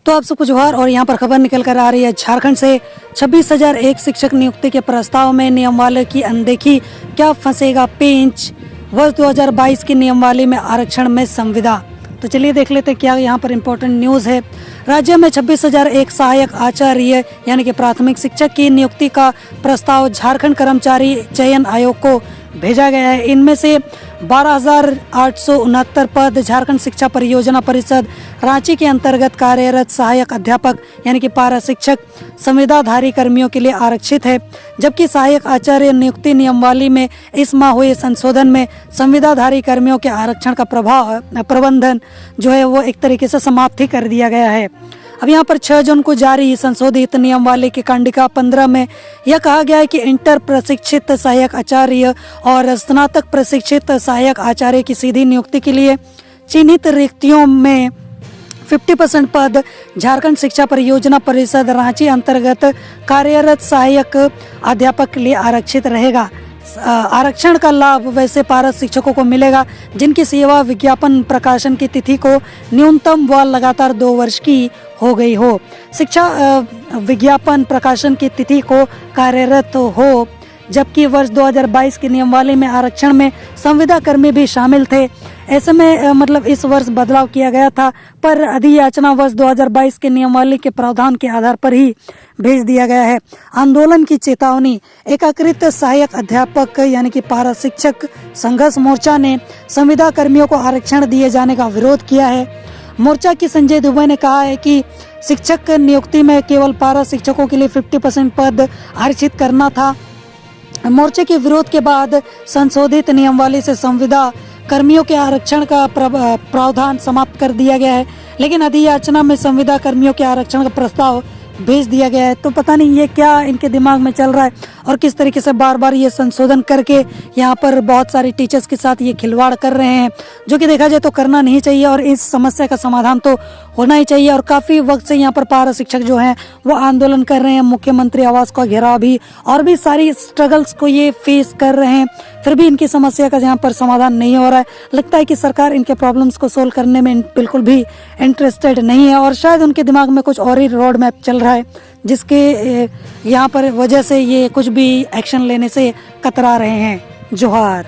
तो आप सबको जोहार। और यहाँ पर खबर निकल कर आ रही है झारखंड से 26,001 शिक्षक नियुक्ति के प्रस्ताव में नियमावली की अनदेखी, क्या फंसेगा पेंच। वर्ष 2022 की नियमावली में आरक्षण में संविदा। तो चलिए देख लेते हैं क्या यहाँ पर इम्पोर्टेंट न्यूज़ है। राज्य में 26,001 सहायक आचार्य यानी कि प्राथमिक शिक्षक की नियुक्ति का प्रस्ताव झारखंड कर्मचारी चयन आयोग को भेजा गया है। इनमें से 12,869 पद झारखंड शिक्षा परियोजना परिषद रांची के अंतर्गत कार्यरत सहायक अध्यापक यानी कि पारा शिक्षक संविदाधारी कर्मियों के लिए आरक्षित है, जबकि सहायक आचार्य नियुक्ति नियमावली में इस माह हुए संशोधन में संविदाधारी कर्मियों के आरक्षण का प्रबंधन जो है वो एक तरीके से समाप्त ही कर दिया गया है। अब यहाँ पर 6 जून को जारी संशोधित नियमावली की कांडिका 15 में यह कहा गया है कि इंटर प्रशिक्षित सहायक आचार्य और स्नातक प्रशिक्षित सहायक आचार्य की सीधी नियुक्ति के लिए चिन्हित रिक्तियों में 50% पद झारखंड शिक्षा परियोजना परिषद रांची अंतर्गत कार्यरत सहायक अध्यापक के लिए आरक्षित रहेगा। आरक्षण का लाभ वैसे पारा शिक्षकों को मिलेगा जिनकी सेवा विज्ञापन प्रकाशन की तिथि को न्यूनतम व लगातार 2 वर्ष की हो गई हो। शिक्षा विज्ञापन प्रकाशन की तिथि को कार्यरत हो, जबकि वर्ष 2022 की नियमावली में आरक्षण में संविदा कर्मी भी शामिल थे। ऐसे में मतलब इस वर्ष बदलाव किया गया था, पर अधियाचना वर्ष 2022 के नियमावली के प्रावधान के आधार पर ही भेज दिया गया है। आंदोलन की चेतावनी। एकीकृत सहायक अध्यापक यानी कि पारा शिक्षक संघर्ष मोर्चा ने संविदा कर्मियों को आरक्षण दिए जाने का विरोध किया है। मोर्चा की संजय दुबे ने कहा है कि शिक्षक नियुक्ति में केवल पारा शिक्षकों के लिए 50% पद आरक्षित करना था। मोर्चे के विरोध के बाद संशोधित नियमावली से संविदा कर्मियों के आरक्षण का प्रावधान समाप्त कर दिया गया है, लेकिन अधियाचना में संविदा कर्मियों के आरक्षण का प्रस्ताव भेज दिया गया है। तो पता नहीं ये क्या इनके दिमाग में चल रहा है और किस तरीके से बार बार ये संशोधन करके यहाँ पर बहुत सारे टीचर्स के साथ ये खिलवाड़ कर रहे हैं, जो कि देखा जाए तो करना नहीं चाहिए और इस समस्या का समाधान तो होना ही चाहिए। और काफ़ी वक्त से यहाँ पर पारा शिक्षक जो हैं वो आंदोलन कर रहे हैं, मुख्यमंत्री आवास का घेराव भी और भी सारी स्ट्रगल्स को ये फेस कर रहे हैं, फिर भी इनकी समस्या का यहाँ पर समाधान नहीं हो रहा है। लगता है कि सरकार इनके प्रॉब्लम्स को सोल्व करने में बिल्कुल भी इंटरेस्टेड नहीं है और शायद उनके दिमाग में कुछ और ही रोड मैप चल रहा है, जिसके यहाँ पर वजह से ये कुछ भी एक्शन लेने से कतरा रहे हैं। जोहार।